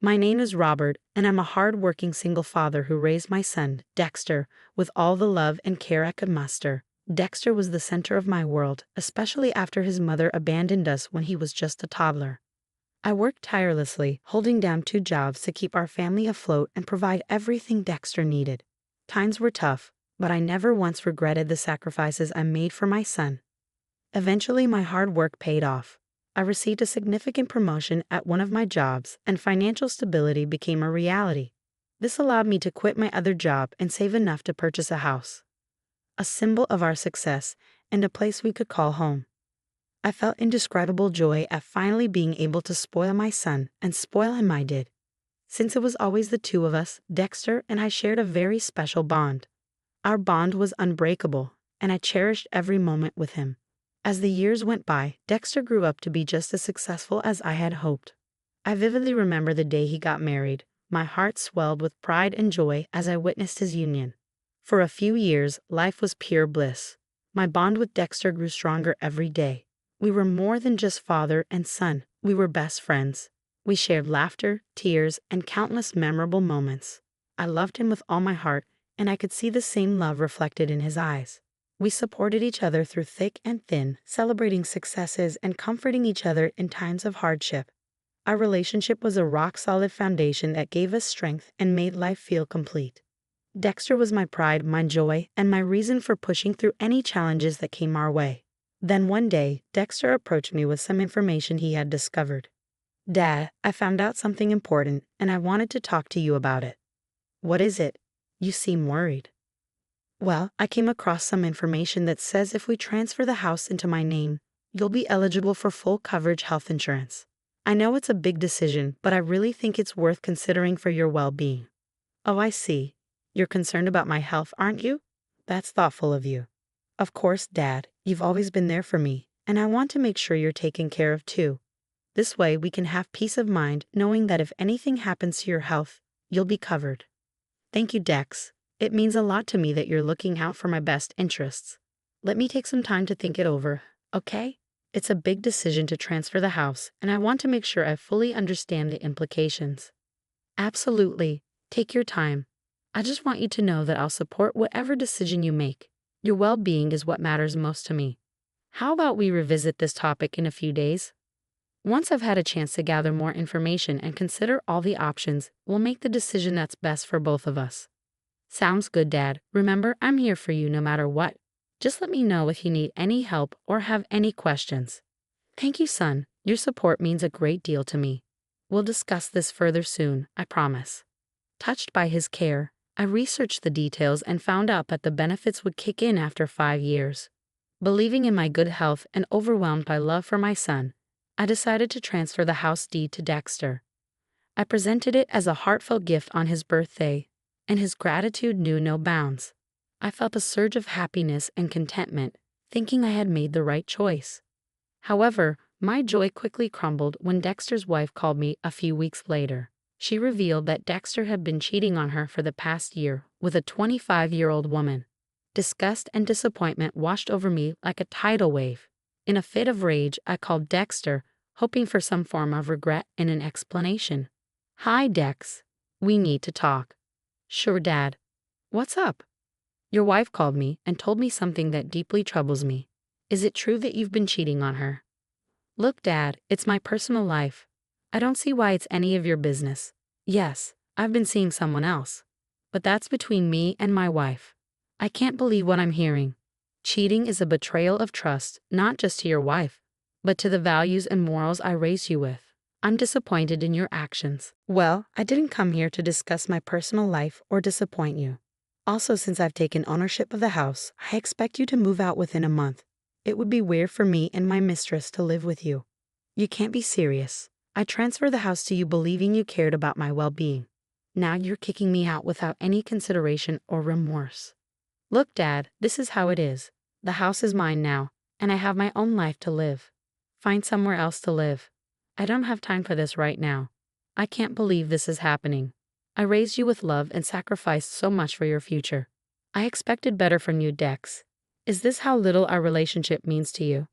My name is Robert, and I'm a hard-working single father who raised my son, Dexter, with all the love and care I could muster. Dexter was the center of my world, especially after his mother abandoned us when he was just a toddler. I worked tirelessly, holding down 2 jobs to keep our family afloat and provide everything Dexter needed. Times were tough, but I never once regretted the sacrifices I made for my son. Eventually, my hard work paid off. I received a significant promotion at one of my jobs, and financial stability became a reality. This allowed me to quit my other job and save enough to purchase a house, a symbol of our success and a place we could call home. I felt indescribable joy at finally being able to spoil my son, and spoil him I did. Since it was always the two of us, Dexter and I shared a very special bond. Our bond was unbreakable, and I cherished every moment with him. As the years went by, Dexter grew up to be just as successful as I had hoped. I vividly remember the day he got married. My heart swelled with pride and joy as I witnessed his union. For a few years, life was pure bliss. My bond with Dexter grew stronger every day. We were more than just father and son, we were best friends. We shared laughter, tears, and countless memorable moments. I loved him with all my heart, and I could see the same love reflected in his eyes. We supported each other through thick and thin, celebrating successes and comforting each other in times of hardship. Our relationship was a rock-solid foundation that gave us strength and made life feel complete. Dexter was my pride, my joy, and my reason for pushing through any challenges that came our way. Then one day, Dexter approached me with some information he had discovered. "Dad, I found out something important, and I wanted to talk to you about it." "What is it? You seem worried." "Well, I came across some information that says if we transfer the house into my name, you'll be eligible for full coverage health insurance. I know it's a big decision, but I really think it's worth considering for your well-being." "Oh, I see. You're concerned about my health, aren't you? That's thoughtful of you." "Of course, Dad. You've always been there for me, and I want to make sure you're taken care of too. This way we can have peace of mind knowing that if anything happens to your health, you'll be covered." "Thank you, Dex. It means a lot to me that you're looking out for my best interests. Let me take some time to think it over, okay? It's a big decision to transfer the house, and I want to make sure I fully understand the implications." "Absolutely. Take your time. I just want you to know that I'll support whatever decision you make. Your well-being is what matters most to me. How about we revisit this topic in a few days? Once I've had a chance to gather more information and consider all the options, we'll make the decision that's best for both of us." "Sounds good, Dad. Remember, I'm here for you no matter what. Just let me know if you need any help or have any questions." "Thank you, son. Your support means a great deal to me. We'll discuss this further soon, I promise." Touched by his care, I researched the details and found out that the benefits would kick in after 5 years. Believing in my good health and overwhelmed by love for my son, I decided to transfer the house deed to Dexter. I presented it as a heartfelt gift on his birthday, and his gratitude knew no bounds. I felt a surge of happiness and contentment, thinking I had made the right choice. However, my joy quickly crumbled when Dexter's wife called me a few weeks later. She revealed that Dexter had been cheating on her for the past year with a 25-year-old woman. Disgust and disappointment washed over me like a tidal wave. In a fit of rage, I called Dexter, hoping for some form of regret and an explanation. "Hi, Dex. We need to talk." "Sure, Dad. What's up?" "Your wife called me and told me something that deeply troubles me. Is it true that you've been cheating on her?" "Look, Dad, it's my personal life. I don't see why it's any of your business. Yes, I've been seeing someone else, but that's between me and my wife. I can't believe what I'm hearing. Cheating is a betrayal of trust, not just to your wife, but to the values and morals I raised you with. I'm disappointed in your actions." "Well, I didn't come here to discuss my personal life or disappoint you. Also, since I've taken ownership of the house, I expect you to move out within a month. It would be weird for me and my mistress to live with you. You can't be serious. I transferred the house to you believing you cared about my well-being. Now you're kicking me out without any consideration or remorse." "Look, Dad, this is how it is. The house is mine now, and I have my own life to live. Find somewhere else to live. I don't have time for this right now. I can't believe this is happening. I raised you with love and sacrificed so much for your future. I expected better from you, Dex. Is this how little our relationship means to you?"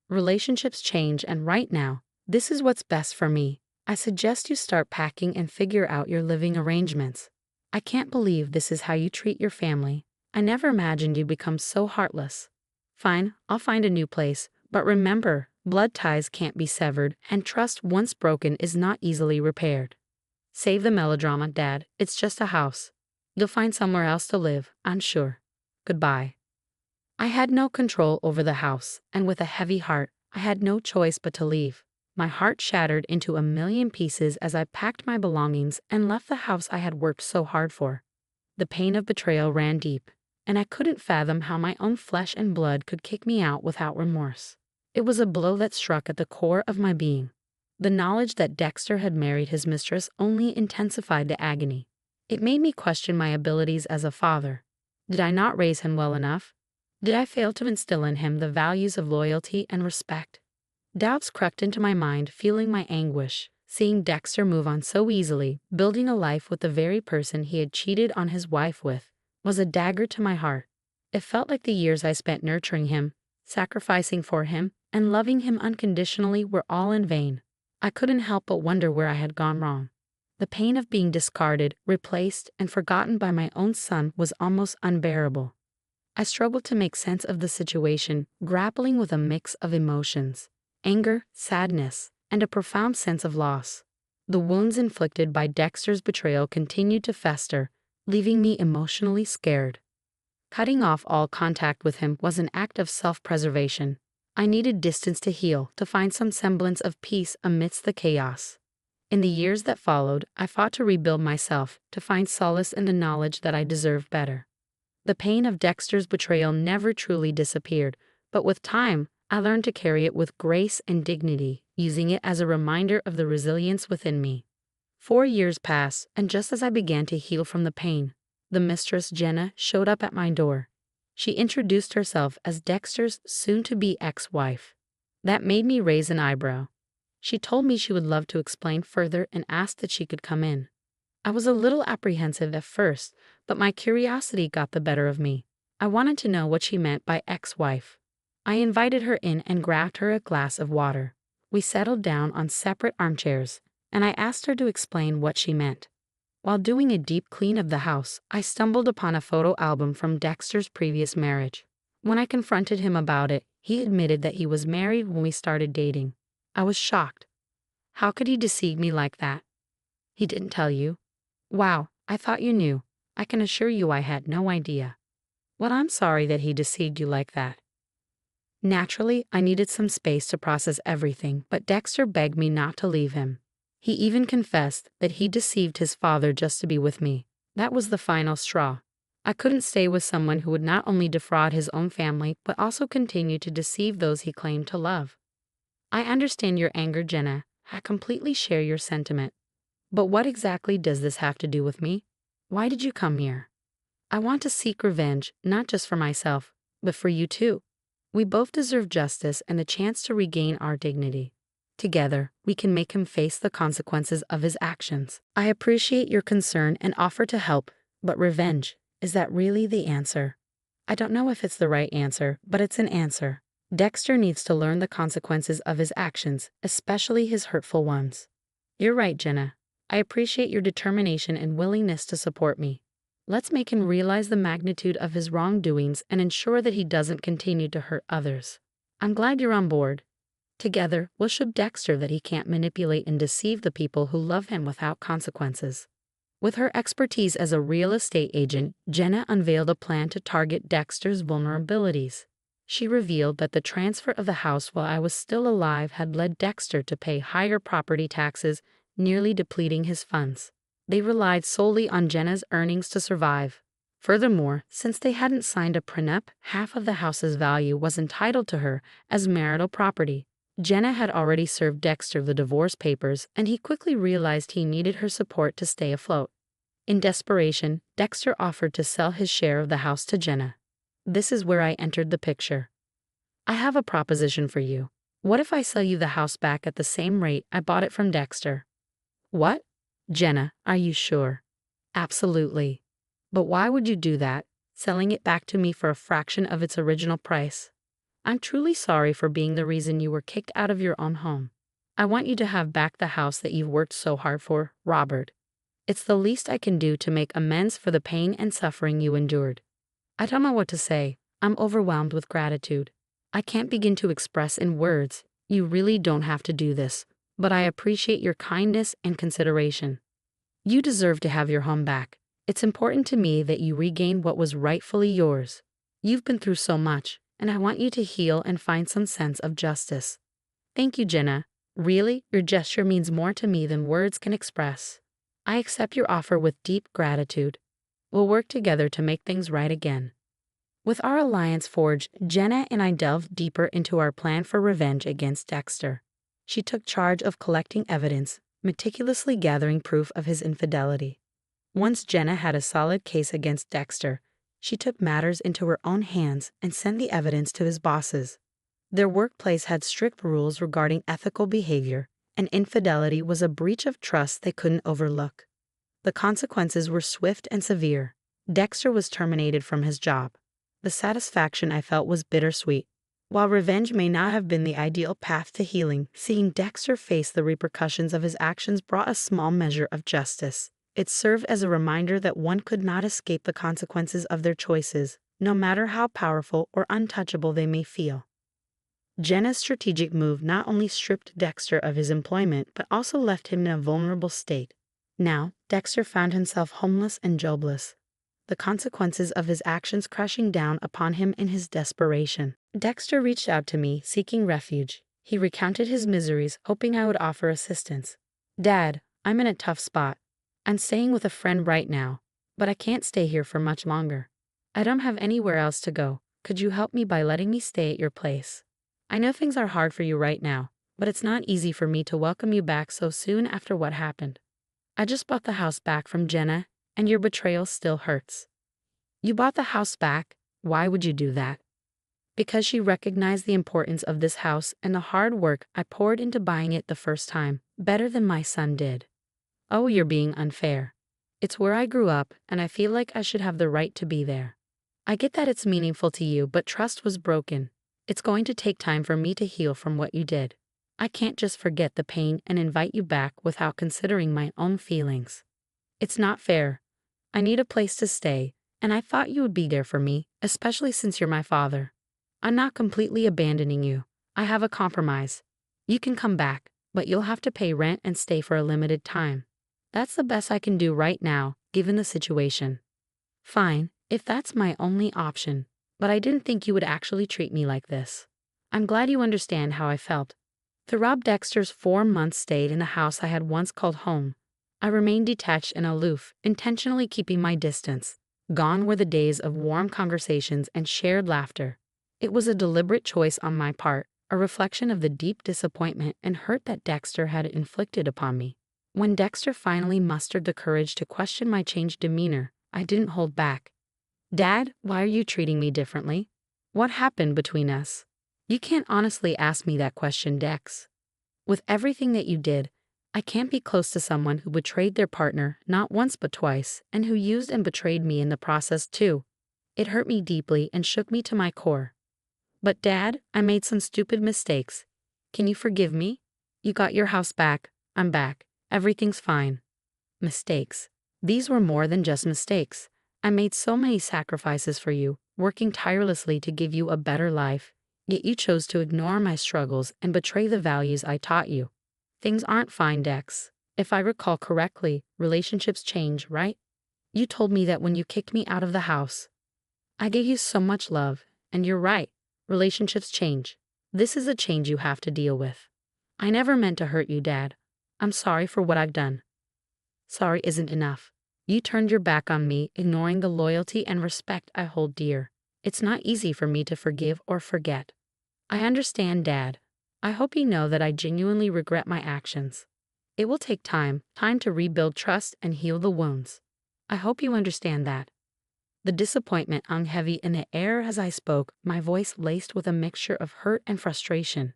"Relationships change, and right now, this is what's best for me. I suggest you start packing and figure out your living arrangements. I can't believe this is how you treat your family. I never imagined you'd become so heartless. Fine, I'll find a new place, but remember, blood ties can't be severed, and trust once broken is not easily repaired. Save the melodrama, Dad. It's just a house. You'll find somewhere else to live, I'm sure. Goodbye. I had no control over the house, and with a heavy heart, I had no choice but to leave. My heart shattered into a million pieces as I packed my belongings and left the house I had worked so hard for. The pain of betrayal ran deep, and I couldn't fathom how my own flesh and blood could kick me out without remorse. It was a blow that struck at the core of my being. The knowledge that Dexter had married his mistress only intensified the agony. It made me question my abilities as a father. Did I not raise him well enough? Did I fail to instill in him the values of loyalty and respect? Doubts crept into my mind, feeling my anguish. Seeing Dexter move on so easily, building a life with the very person he had cheated on his wife with, was a dagger to my heart. It felt like the years I spent nurturing him, sacrificing for him, and loving him unconditionally were all in vain. I couldn't help but wonder where I had gone wrong. The pain of being discarded, replaced, and forgotten by my own son was almost unbearable. I struggled to make sense of the situation, grappling with a mix of emotions: anger, sadness, and a profound sense of loss. The wounds inflicted by Dexter's betrayal continued to fester, leaving me emotionally scared. Cutting off all contact with him was an act of self-preservation. I needed distance to heal, to find some semblance of peace amidst the chaos. In the years that followed, I fought to rebuild myself, to find solace in the knowledge that I deserved better. The pain of Dexter's betrayal never truly disappeared, but with time, I learned to carry it with grace and dignity, using it as a reminder of the resilience within me. 4 years passed, and just as I began to heal from the pain, the mistress, Jenna, showed up at my door. She introduced herself as Dexter's soon-to-be ex-wife. That made me raise an eyebrow. She told me she would love to explain further and asked that she could come in. I was a little apprehensive at first, but my curiosity got the better of me. I wanted to know what she meant by ex-wife. I invited her in and grabbed her a glass of water. We settled down on separate armchairs, and I asked her to explain what she meant. While doing a deep clean of the house, I stumbled upon a photo album from Dexter's previous marriage. When I confronted him about it, he admitted that he was married when we started dating. I was shocked. How could he deceive me like that? He didn't tell you? Wow, I thought you knew. I can assure you I had no idea. Well, I'm sorry that he deceived you like that. Naturally, I needed some space to process everything, but Dexter begged me not to leave him. He even confessed that he deceived his father just to be with me. That was the final straw. I couldn't stay with someone who would not only defraud his own family, but also continue to deceive those he claimed to love. I understand your anger, Jenna. I completely share your sentiment. But what exactly does this have to do with me? Why did you come here? I want to seek revenge, not just for myself, but for you too. We both deserve justice and a chance to regain our dignity. Together, we can make him face the consequences of his actions. I appreciate your concern and offer to help, but revenge, is that really the answer? I don't know if it's the right answer, but it's an answer. Dexter needs to learn the consequences of his actions, especially his hurtful ones. You're right, Jenna. I appreciate your determination and willingness to support me. Let's make him realize the magnitude of his wrongdoings and ensure that he doesn't continue to hurt others. I'm glad you're on board. Together, we'll show Dexter that he can't manipulate and deceive the people who love him without consequences. With her expertise as a real estate agent, Jenna unveiled a plan to target Dexter's vulnerabilities. She revealed that the transfer of the house while I was still alive had led Dexter to pay higher property taxes, nearly depleting his funds. They relied solely on Jenna's earnings to survive. Furthermore, since they hadn't signed a prenup, half of the house's value was entitled to her as marital property. Jenna had already served Dexter the divorce papers, and he quickly realized he needed her support to stay afloat. In desperation, Dexter offered to sell his share of the house to Jenna. This is where I entered the picture. I have a proposition for you. What if I sell you the house back at the same rate I bought it from Dexter? What? Jenna, are you sure? Absolutely. But why would you do that, selling it back to me for a fraction of its original price? I'm truly sorry for being the reason you were kicked out of your own home. I want you to have back the house that you've worked so hard for, Robert. It's the least I can do to make amends for the pain and suffering you endured. I don't know what to say. I'm overwhelmed with gratitude. I can't begin to express in words. You really don't have to do this, but I appreciate your kindness and consideration. You deserve to have your home back. It's important to me that you regain what was rightfully yours. You've been through so much, and I want you to heal and find some sense of justice. Thank you, Jenna. Really, your gesture means more to me than words can express. I accept your offer with deep gratitude. We'll work together to make things right again. With our alliance forged, Jenna and I delved deeper into our plan for revenge against Dexter. She took charge of collecting evidence, meticulously gathering proof of his infidelity. Once Jenna had a solid case against Dexter, she took matters into her own hands and sent the evidence to his bosses. Their workplace had strict rules regarding ethical behavior, and infidelity was a breach of trust they couldn't overlook. The consequences were swift and severe. Dexter was terminated from his job. The satisfaction I felt was bittersweet. While revenge may not have been the ideal path to healing, seeing Dexter face the repercussions of his actions brought a small measure of justice. It served as a reminder that one could not escape the consequences of their choices, no matter how powerful or untouchable they may feel. Jenna's strategic move not only stripped Dexter of his employment but also left him in a vulnerable state. Now, Dexter found himself homeless and jobless, the consequences of his actions crashing down upon him in his desperation. Dexter reached out to me, seeking refuge. He recounted his miseries, hoping I would offer assistance. "Dad, I'm in a tough spot. I'm staying with a friend right now, but I can't stay here for much longer. I don't have anywhere else to go. Could you help me by letting me stay at your place? I know things are hard for you right now, but it's not easy for me to welcome you back so soon after what happened. I just bought the house back from Jenna, and your betrayal still hurts." "You bought the house back? Why would you do that?" "Because she recognized the importance of this house and the hard work I poured into buying it the first time, better than my son did." "Oh, you're being unfair. It's where I grew up, and I feel like I should have the right to be there. I get that it's meaningful to you, but trust was broken. It's going to take time for me to heal from what you did. I can't just forget the pain and invite you back without considering my own feelings. It's not fair. I need a place to stay, and I thought you would be there for me, especially since you're my father. I'm not completely abandoning you. I have a compromise. You can come back, but you'll have to pay rent and stay for a limited time. That's the best I can do right now, given the situation." "Fine, if that's my only option, but I didn't think you would actually treat me like this. I'm glad you understand how I felt." Throughout Dexter's 4 months stayed in the house I had once called home, I remained detached and aloof, intentionally keeping my distance. Gone were the days of warm conversations and shared laughter. It was a deliberate choice on my part, a reflection of the deep disappointment and hurt that Dexter had inflicted upon me. When Dexter finally mustered the courage to question my changed demeanor, I didn't hold back. "Dad, why are you treating me differently? What happened between us?" "You can't honestly ask me that question, Dex. With everything that you did, I can't be close to someone who betrayed their partner not once but twice, and who used and betrayed me in the process too. It hurt me deeply and shook me to my core. But Dad, I made some stupid mistakes. Can you forgive me? You got your house back. I'm back. Everything's fine." Mistakes. These were more than just mistakes. I made so many sacrifices for you, working tirelessly to give you a better life, yet you chose to ignore my struggles and betray the values I taught you. Things aren't fine, Dex. If I recall correctly, relationships change, right? You told me that when you kicked me out of the house. I gave you so much love, and you're right. Relationships change. This is a change you have to deal with. I never meant to hurt you, Dad. I'm sorry for what I've done. Sorry isn't enough. You turned your back on me, ignoring the loyalty and respect I hold dear. It's not easy for me to forgive or forget. I understand, Dad. I hope you know that I genuinely regret my actions. It will take time to rebuild trust and heal the wounds. I hope you understand that." The disappointment hung heavy in the air as I spoke, my voice laced with a mixture of hurt and frustration.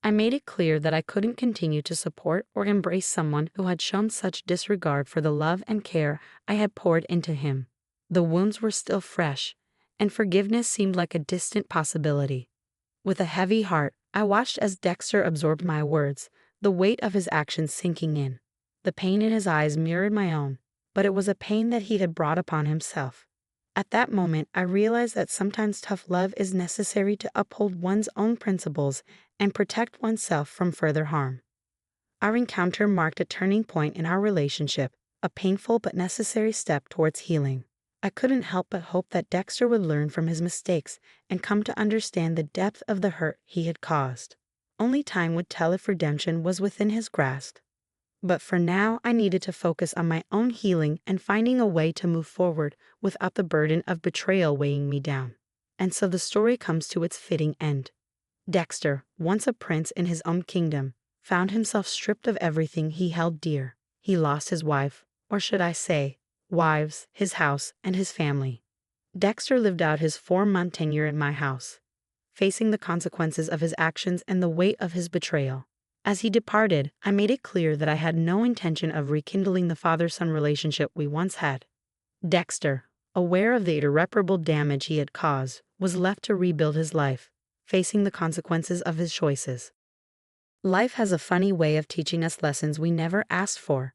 I made it clear that I couldn't continue to support or embrace someone who had shown such disregard for the love and care I had poured into him. The wounds were still fresh, and forgiveness seemed like a distant possibility. With a heavy heart, I watched as Dexter absorbed my words, the weight of his actions sinking in. The pain in his eyes mirrored my own, but it was a pain that he had brought upon himself. At that moment, I realized that sometimes tough love is necessary to uphold one's own principles and protect oneself from further harm. Our encounter marked a turning point in our relationship, a painful but necessary step towards healing. I couldn't help but hope that Dexter would learn from his mistakes and come to understand the depth of the hurt he had caused. Only time would tell if redemption was within his grasp. But for now, I needed to focus on my own healing and finding a way to move forward without the burden of betrayal weighing me down. And so the story comes to its fitting end. Dexter, once a prince in his own kingdom, found himself stripped of everything he held dear. He lost his wife, or should I say, wives, his house, and his family. Dexter lived out his 4-month tenure in my house, facing the consequences of his actions and the weight of his betrayal. As he departed, I made it clear that I had no intention of rekindling the father-son relationship we once had. Dexter, aware of the irreparable damage he had caused, was left to rebuild his life, facing the consequences of his choices. Life has a funny way of teaching us lessons we never asked for.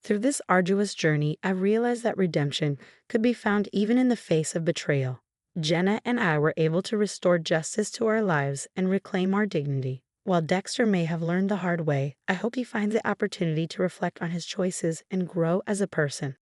Through this arduous journey, I realized that redemption could be found even in the face of betrayal. Jenna and I were able to restore justice to our lives and reclaim our dignity. While Dexter may have learned the hard way, I hope he finds the opportunity to reflect on his choices and grow as a person.